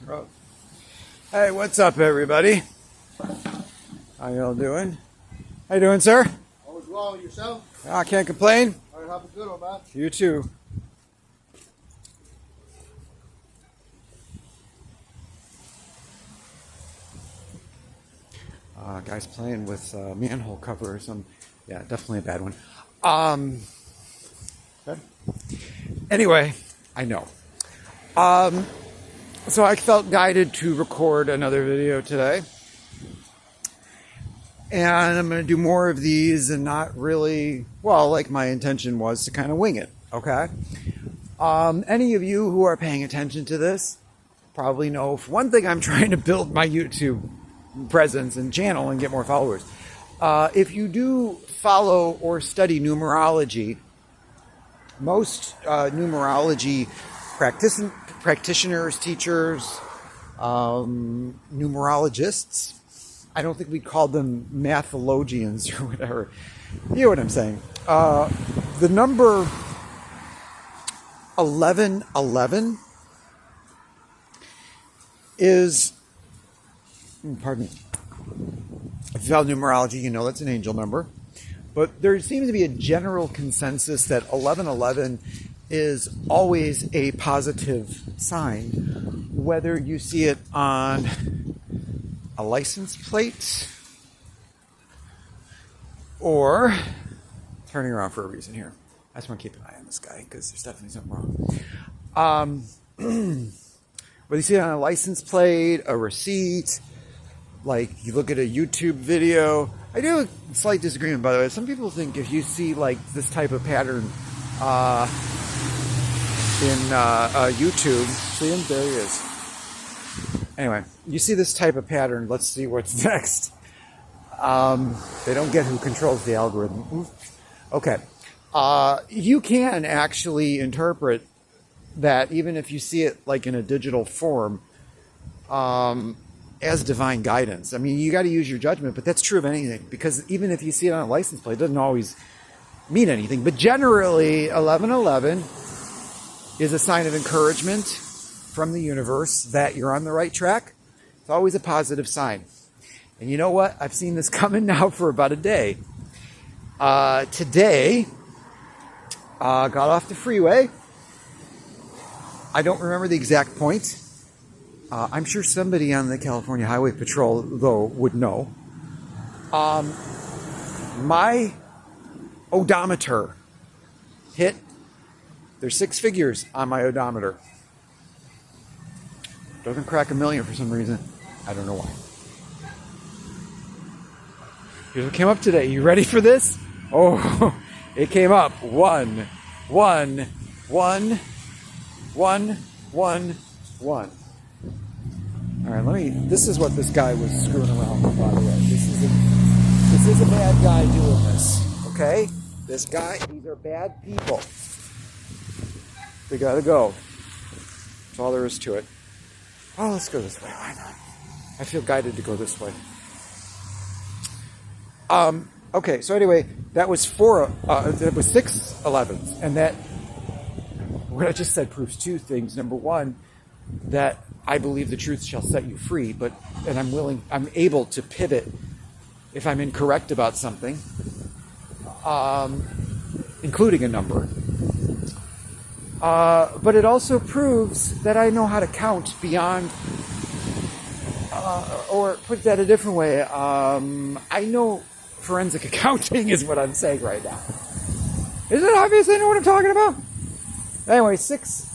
Oh. Hey, what's up, everybody? How y'all doing? How you doing, sir? All is well. Yourself? I can't complain. All right, have a good one, man. You too. Guys playing with manhole cover or some. Yeah, definitely a bad one. Okay. Anyway, I know. So I felt guided to record another video today. And I'm going to do more of these and not really, well, like my intention was to kind of wing it, okay? Any of you who are paying attention to this probably know, for one thing, I'm trying to build my YouTube presence and channel and get more followers. If you do follow or study numerology, most numerology practitioners, teachers, numerologists, I don't think we called them mathologians or whatever. You know what I'm saying. The number 1111 is, pardon me, if you follow numerology, you know that's an angel number. But there seems to be a general consensus that 1111 is always a positive sign, whether you see it on a license plate or turning around for a reason here. I just want to keep an eye on this guy because there's definitely something wrong. Whether you see it on a license plate, a receipt, like you look at a YouTube video. I do a slight disagreement, by the way. Some people think if you see like this type of pattern in YouTube, see him? There he is. Anyway, you see this type of pattern. Let's see what's next. They don't get who controls the algorithm. Okay. You can actually interpret that even if you see it like in a digital form as divine guidance. I mean, you got to use your judgment, but that's true of anything, because even if you see it on a license plate, it doesn't always mean anything. But generally, 1111 is a sign of encouragement from the universe that you're on the right track. It's always a positive sign. And you know what? I've seen this coming now for about a day. Today, got off the freeway. I don't remember the exact point. I'm sure somebody on the California Highway Patrol, though, would know. My odometer hit. There's 6 figures on my odometer. Doesn't crack 1 million for some reason. I don't know why. Here's what came up today. You ready for this? Oh, it came up. 1, 1, 1, 1, 1, 1. All right, this is what this guy was screwing around with, by the way. This is a bad guy doing this, okay? This guy, these are bad people. They gotta go. That's all there is to it. Oh, let's go this way. Why not? I feel guided to go this way. Okay, so anyway, that was 6 11s, and that, what I just said proves 2 things. Number one, that I believe the truth shall set you free, and I'm able to pivot if I'm incorrect about something, including a number. But it also proves that I know how to count beyond, or put that a different way, I know forensic accounting is what I'm saying right now. Is it obvious I know what I'm talking about? Anyway, 6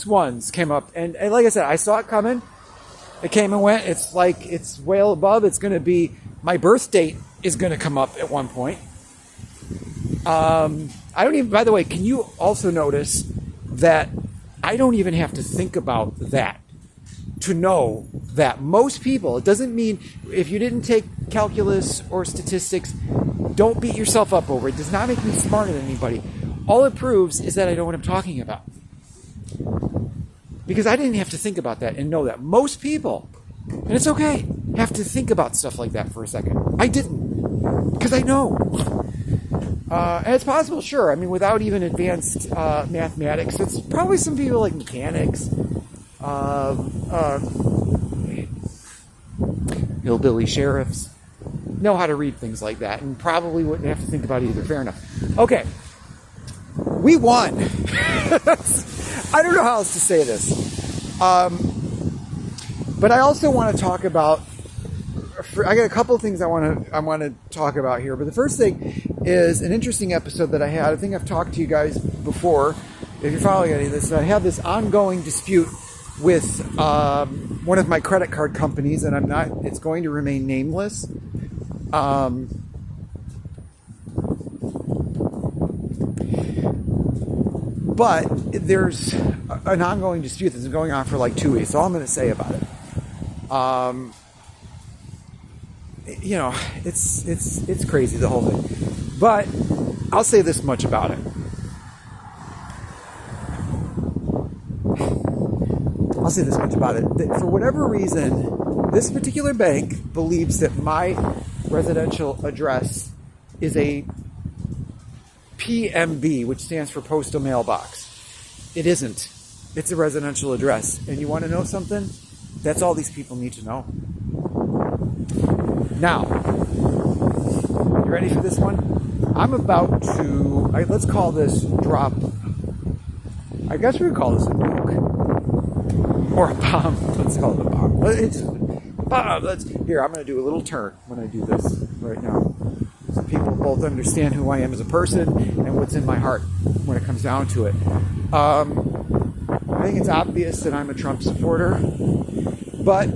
ones came up, and like I said, I saw it coming. It came and went. It's like it's well above. It's going to be, my birth date is going to come up at one point. I don't even, by the way, can you also notice that I don't even have to think about that to know that most people, it doesn't mean, if you didn't take calculus or statistics, don't beat yourself up over it. It does not make me smarter than anybody. All it proves is that I know what I'm talking about. Because I didn't have to think about that and know that. Most people, and it's okay, have to think about stuff like that for a second. I didn't, because I know. And it's possible, sure. I mean, without even advanced mathematics, it's probably some people like mechanics, hillbilly sheriffs know how to read things like that and probably wouldn't have to think about it either. Fair enough. Okay. We won. I don't know how else to say this. But I also want to talk about, I got a couple of things I want to talk about here. But the first thing is an interesting episode that I had. I think I've talked to you guys before. If you're following any of this, I have this ongoing dispute with one of my credit card companies, and it's going to remain nameless. But there's an ongoing dispute that's been going on for like 2 weeks. That's all I'm going to say about it. It's crazy, the whole thing. But I'll say this much about it. That for whatever reason, this particular bank believes that my residential address is a PMB, which stands for postal mailbox. It isn't. It's a residential address. And you want to know something? That's all these people need to know. Now, you ready for this one? I'm about to, let's call this drop, I guess we would call this a nuke. Or a bomb. Let's call it a bomb. It's a bomb. Here, I'm going to do a little turn when I do this right now. So people both understand who I am as a person and what's in my heart when it comes down to it. I think it's obvious that I'm a Trump supporter, but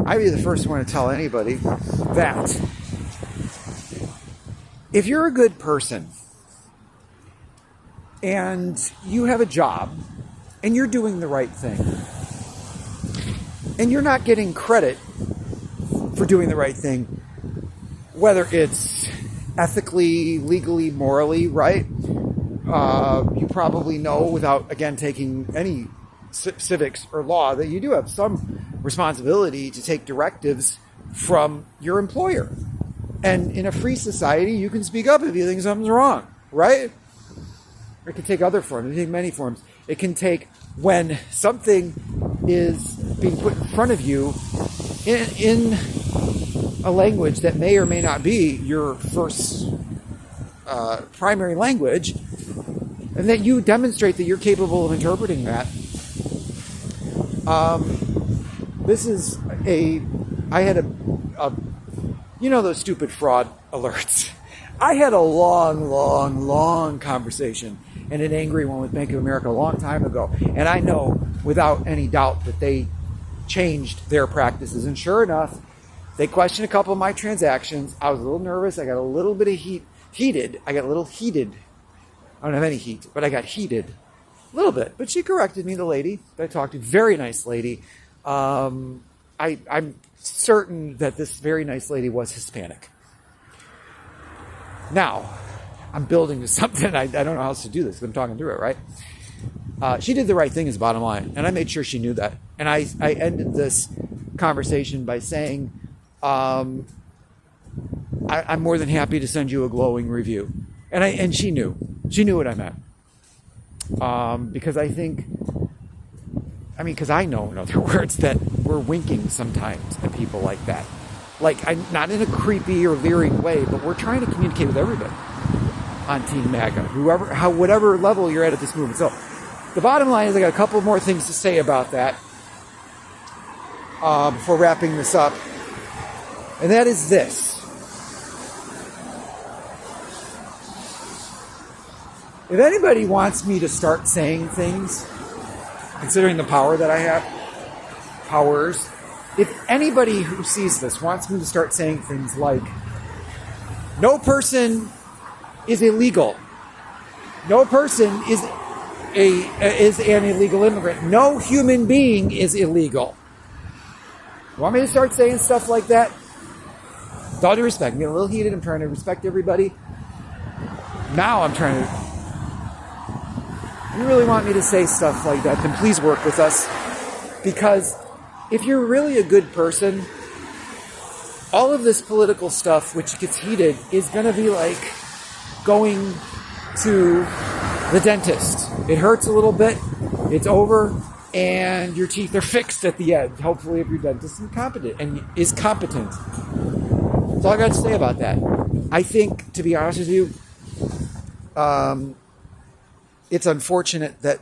I'd be the first one to tell anybody that if you're a good person and you have a job and you're doing the right thing and you're not getting credit for doing the right thing, whether it's ethically, legally, morally, right? You probably know, without, again, taking any civics or law, that you do have some responsibility to take directives from your employer. And in a free society, you can speak up if you think something's wrong, right? It can take other forms. It can take many forms. It can take when something is being put in front of you in a language that may or may not be your first primary language, and that you demonstrate that you're capable of interpreting that. I had those stupid fraud alerts. I had a long conversation and an angry one with Bank of America a long time ago. And I know without any doubt that they changed their practices. And sure enough, they questioned a couple of my transactions. I was a little nervous. I got a little bit of heated. I got a little heated. I don't have any heat, but I got heated a little bit. But she corrected me, the lady that I talked to. Very nice lady. I'm certain that this very nice lady was Hispanic. Now, I'm building to something. I don't know how else to do this. I'm talking through it, right? She did the right thing is the bottom line. And I made sure she knew that. And I ended this conversation by saying, I'm more than happy to send you a glowing review. And she knew. She knew what I meant. Because I know, in other words, that we're winking sometimes at people like that. Not in a creepy or leering way, but we're trying to communicate with everybody on Team MAGA, whatever level you're at this movement. So the bottom line is I got a couple more things to say about that before wrapping this up. And that is this. If anybody wants me to start saying things, considering the power that I have, if anybody who sees this wants me to start saying things like, no person is illegal, no person is an illegal immigrant, no human being is illegal. You want me to start saying stuff like that? With all due respect, I'm getting a little heated. I'm trying to respect everybody. Now I'm trying to... If you really want me to say stuff like that, then please work with us. Because if you're really a good person, all of this political stuff, which gets heated, is going to be like going to the dentist. It hurts a little bit, it's over, and your teeth are fixed at the end. Hopefully, if your dentist is competent. That's all I got to say about that. I think, to be honest with you, it's unfortunate that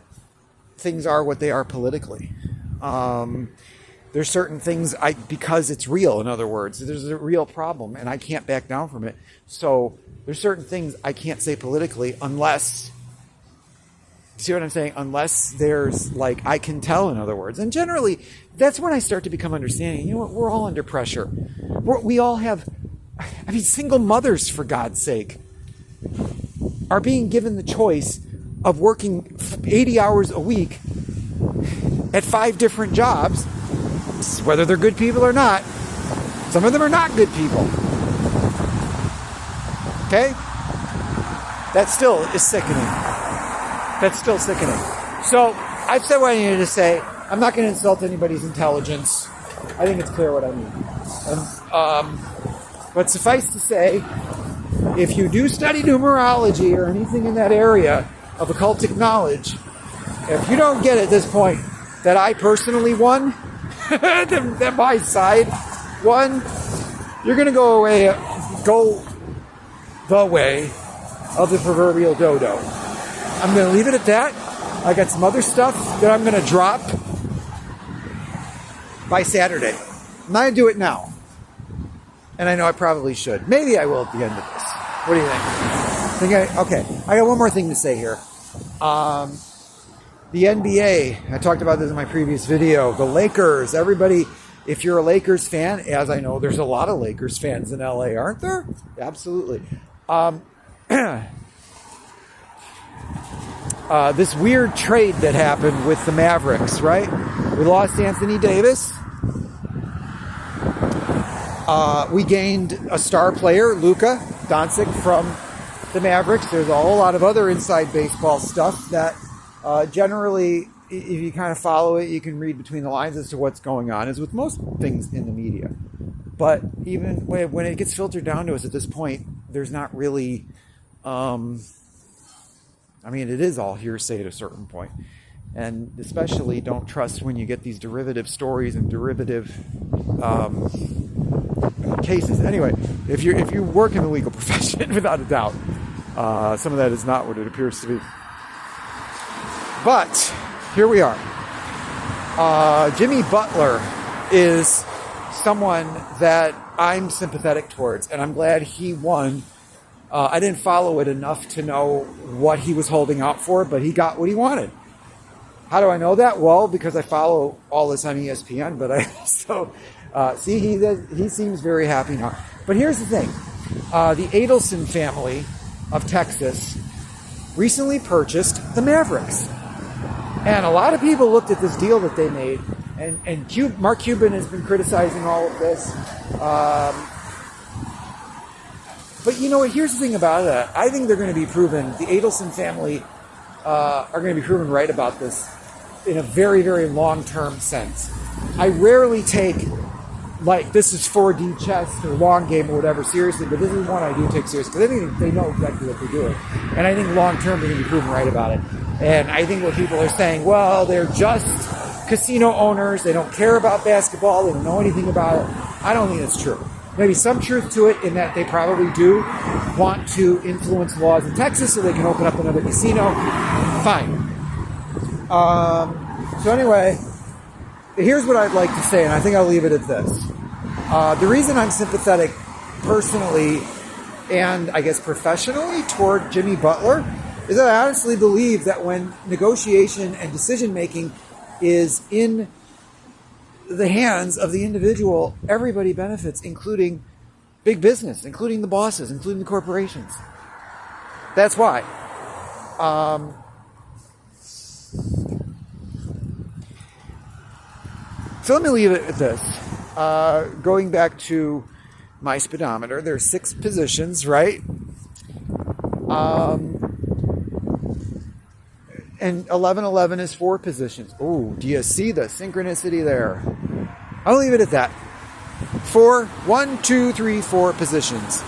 things are what they are politically. There's certain things because it's real, in other words, there's a real problem and I can't back down from it. So there's certain things I can't say politically unless, see what I'm saying? Unless there's I can tell, in other words. And generally, that's when I start to become understanding. You know what? We're all under pressure. We all have, single mothers, for God's sake, are being given the choice of working 80 hours a week at 5 different jobs, whether they're good people or not. Some of them are not good people. Okay? That still is sickening. That's still sickening. So, I've said what I needed to say. I'm not going to insult anybody's intelligence. I think it's clear what I mean. But suffice to say, if you do study numerology or anything in that area of occultic knowledge, if you don't get at this point that I personally won, that my side won, you're going to go the way of the proverbial dodo. I'm going to leave it at that. I got some other stuff that I'm going to drop by Saturday. I'm not going to do it now. And I know I probably should. Maybe I will at the end of this. What do you think? Okay, I got one more thing to say here. The NBA, I talked about this in my previous video. The Lakers, everybody, if you're a Lakers fan, as I know there's a lot of Lakers fans in LA, aren't there? Absolutely. This weird trade that happened with the Mavericks, right? We lost Anthony Davis. We gained a star player, Luka Doncic, from the Mavericks. There's a whole lot of other inside baseball stuff that generally, if you kind of follow it, you can read between the lines as to what's going on, as with most things in the media. But even when it gets filtered down to us at this point, there's not really... it is all hearsay at a certain point. And especially don't trust when you get these derivative stories and derivative cases. Anyway, if you work in the legal profession, without a doubt, some of that is not what it appears to be. But here we are. Jimmy Butler is someone that I'm sympathetic towards, and I'm glad he won. I didn't follow it enough to know what he was holding out for, but he got what he wanted. How do I know that? Well, because I follow all this on ESPN, but I also see he seems very happy now. But here's the thing. The Adelson family of Texas recently purchased the Mavericks. And a lot of people looked at this deal that they made, and Mark Cuban has been criticizing all of this. But you know what? Here's the thing about that. I think they're going to be proven, the Adelson family are going to be proven right about this in a very, very long-term sense. I rarely take, this is 4D chess or long game or whatever seriously, but this is one I do take seriously because I think they know exactly what they're doing. And I think long-term they're going to be proven right about it. And I think what people are saying, well, they're just casino owners, they don't care about basketball, they don't know anything about it. I don't think that's true. Maybe some truth to it in that they probably do want to influence laws in Texas so they can open up another casino. Fine. So anyway, here's what I'd like to say, and I think I'll leave it at this. The reason I'm sympathetic personally and I guess professionally toward Jimmy Butler is that I honestly believe that when negotiation and decision making is in the hands of the individual, everybody benefits, including big business, including the bosses, including the corporations. That's why. So let me leave it at this. Going back to my speedometer, there's 6 positions, right? And 1111 is 4 positions. Oh, do you see the synchronicity there? I'll leave it at that. 1, 2, 3, 4 positions.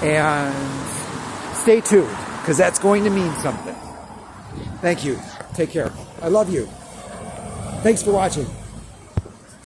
And stay tuned, because that's going to mean something. Thank you. Take care. I love you. Thanks for watching.